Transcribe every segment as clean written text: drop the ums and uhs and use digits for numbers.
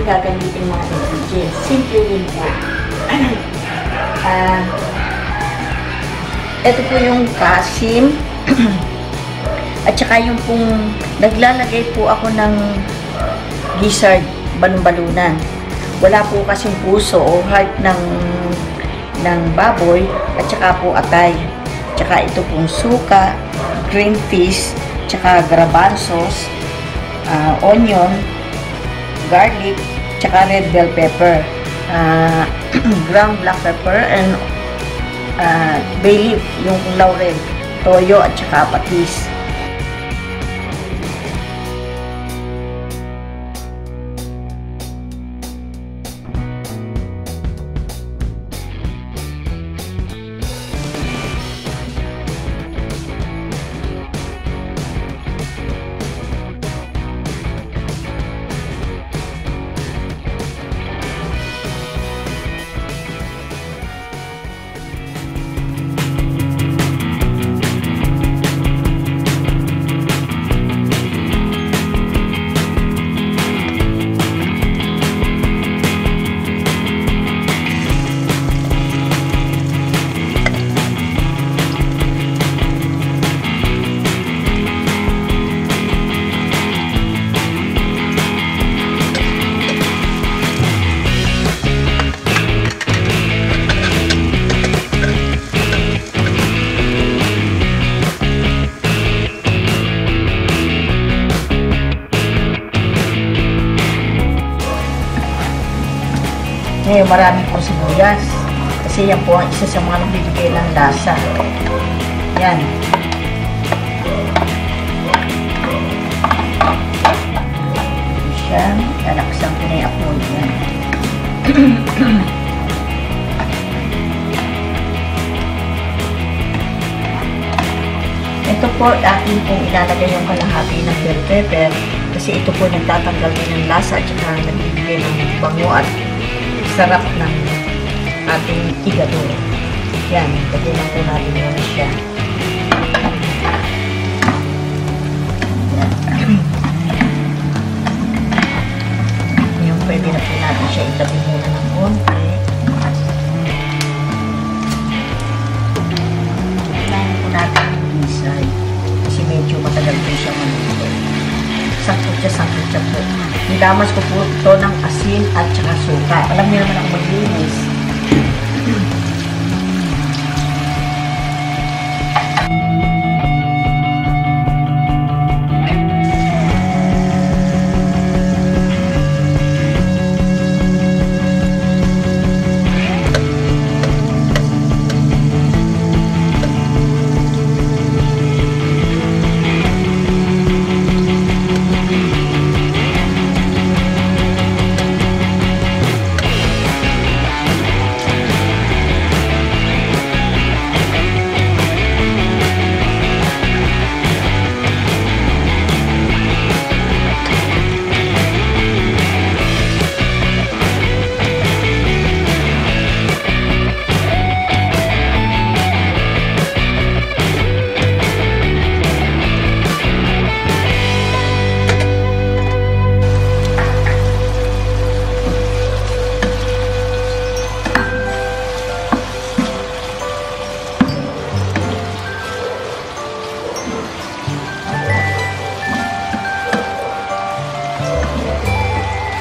yung gagamitin mga ingredients. Simple din po. Ito po yung kasim. At saka yung pong naglalagay po ako ng gizzard, balon-balunan. Wala po kasing puso o heart ng baboy at saka po atay. Tsaka ito pong suka, green fish, tsaka garbanzos, onion, garlic, tsaka red bell pepper, ground black pepper, and bay leaf, yung laurel, toyo, at saka patis. Ngayon, marami po sibuyas. Kasi yan po ang isa sa mga nagbibigay ng lasa. Yan. Siya. Lalaksan ko na yung apoy. Yan. Ito po, akin pong ilalagay yung kalahati ng bell pepper. Kasi ito po nagtatanggal din ng lasa at saka nagbibigay ng bango at sarap ng ating higado. Yan, lagyan lang po natin muna siya. Yung pwede na po natin siya itabi muna ng konti. Kailangan po natin yung gizzard kasi medyo matagal po siya maluto. Sangkot siya po. Nilamas ko po ito ng asin at saka suka. Alam niyo naman ako maglinis.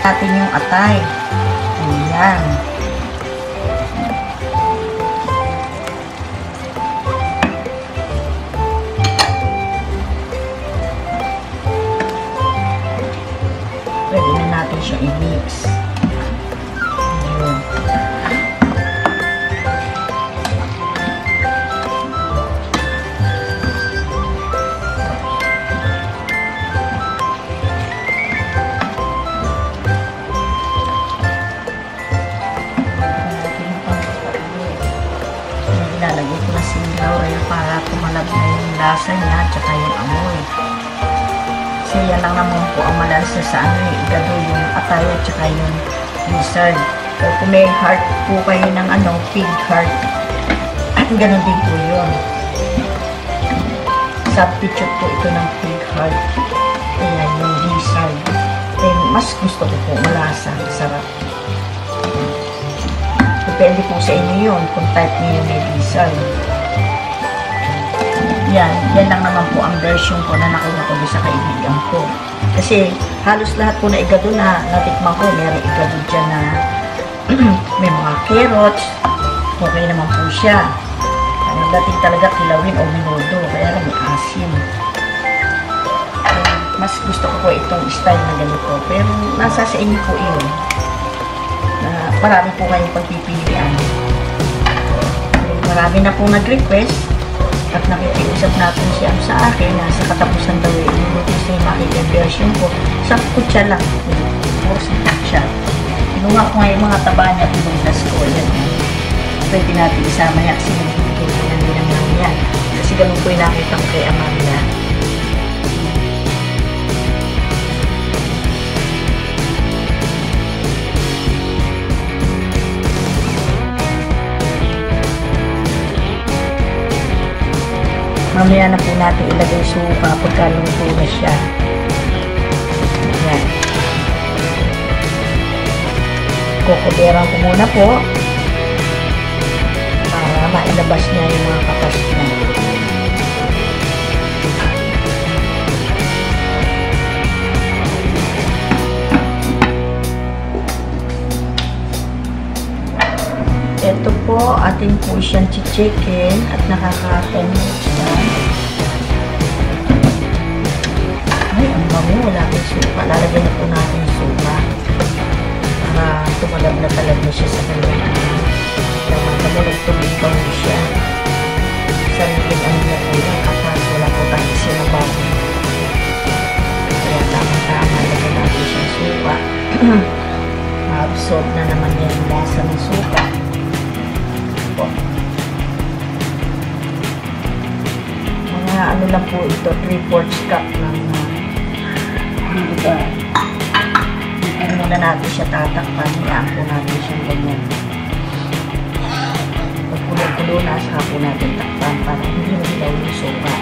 Natin yung atay. Ayan. Pwede na natin siya i-mix. Ayan. Ilalagay ko na singaw para kumalab na yung lasa niya at saka yung amoy. Kasi yan lang naman po ang malasa sa yung igado, yung atay at saka yung gizzard. So kung may heart po kayo ng pig heart, ganun din po yun. Substitute po ito ng pig heart. Ayan, yung gizzard. Then mas gusto ko po malasa, sarap. Depende po sa inyo yun, kung type niyo yung may gizzard. Yan lang naman po ang version ko na nakuha ko doon sa kaibigan ko. Kasi halos lahat po na igado na natikman ko, meron igado dyan na may mga carrots, okay naman po siya. Dating talaga kilawin o minudo, kaya lang may asim. Mas gusto ko po itong style na ganito, pero nasa sa inyo po yun. Marami po kayong pagpipilian. Marami na pong nag-request at nakikiusap natin siya sa akin na sa katapusan daw ilulutin sa yung makikita version ko. Sa kutsa lang. Puro sa kutsa. Inuha ko nga yung mga taba niya pinunas ko. Yan. Pwede natin isama yan kasi nagbibigay ko na din naman yan. Kasi ganun po yung nakita ko kay Amanda. Mamaya na po natin ilagay suka pagkaluto na siya. Ayan. Kukuberan ko muna po para mailabas niya yung mga kapas niya. Ito po, atin po siyang chichikin at nakaka-10 minutes na. Ay, ang bango. Wala kang suka. Lalagyan na po natin yung suka. Para tumalab na talab na siya sa kanyang tumulog-tulog pa mo siya. Sarili ang nilagay at wala po tayo sinabaw. Kaya tama-tama lagyan natin siyang suka. Ma-absorb na naman niya yung lasa ng suka. Mga ano lang po ito, 3/4 cup ng vinegar. Ano muna natin siya tatakpan, hiyaan po natin siyang ganyan. Pagpulo-pulo na, saka po natin takpan para hindi nahilaw yung sopa.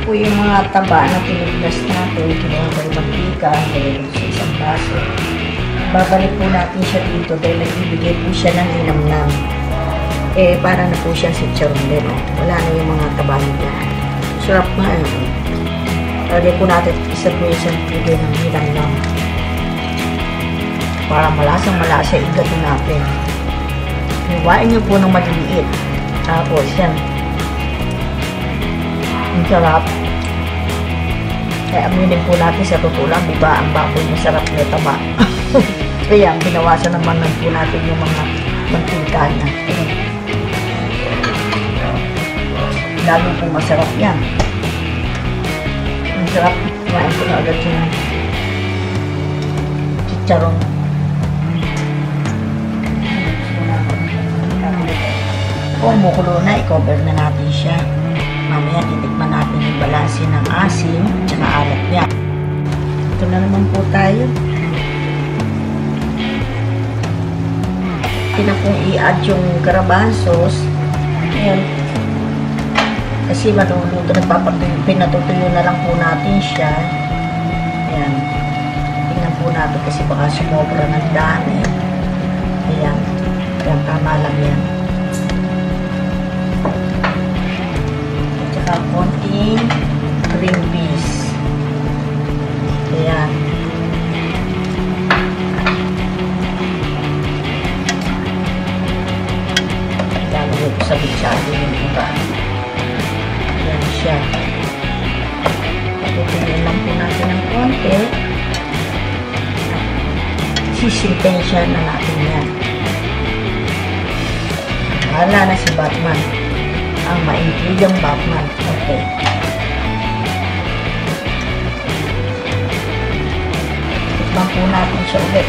Po yung mga taba na tiniglas natin, kinuha ko yung mantika, nilagay sa isang baso. Babalik po natin siya dito dahil nagbibigay po siya ng linamnam. Para na po siya si Charmel. Wala na yung mga taba niya. Sarap nga eh. Lagay po natin isa po isang bigay ng linamnam. Para malasang-malasa igato natin. Hiwain niyo po ng maliliit. Tapos yan. Ang sarap. Kaya aminin po natin sa totoo lang, diba, ang baboy masarap na taba. Kaya binawasan naman po natin yung mga mantika niya. Lalo po masarap yan. Ang sarap. Kumain ko na agad yung chicharon. Kung mukulo na, i-cover na natin siya. Mamaya titikman natin yung balanse ng asim at saka alat niya. Ito na naman po tayo. Ito pong i-add yung garbanzos. Ayan. Kasi maluluto, pinatutuyo na lang po natin siya. Ayan. Tingnan po natin kasi baka sumobra ng dami. Ayan. Ayan, tama lang yan. Konting green peas. Ayan. Lalagay ko sa bitsado yung iba. Ayan siya. Patutunin lang po natin ng konti. Sisilpen siya na natin yan. Wala na si Batman. Ang maintrigang Batman. Okay. Tikman po natin siya ulit.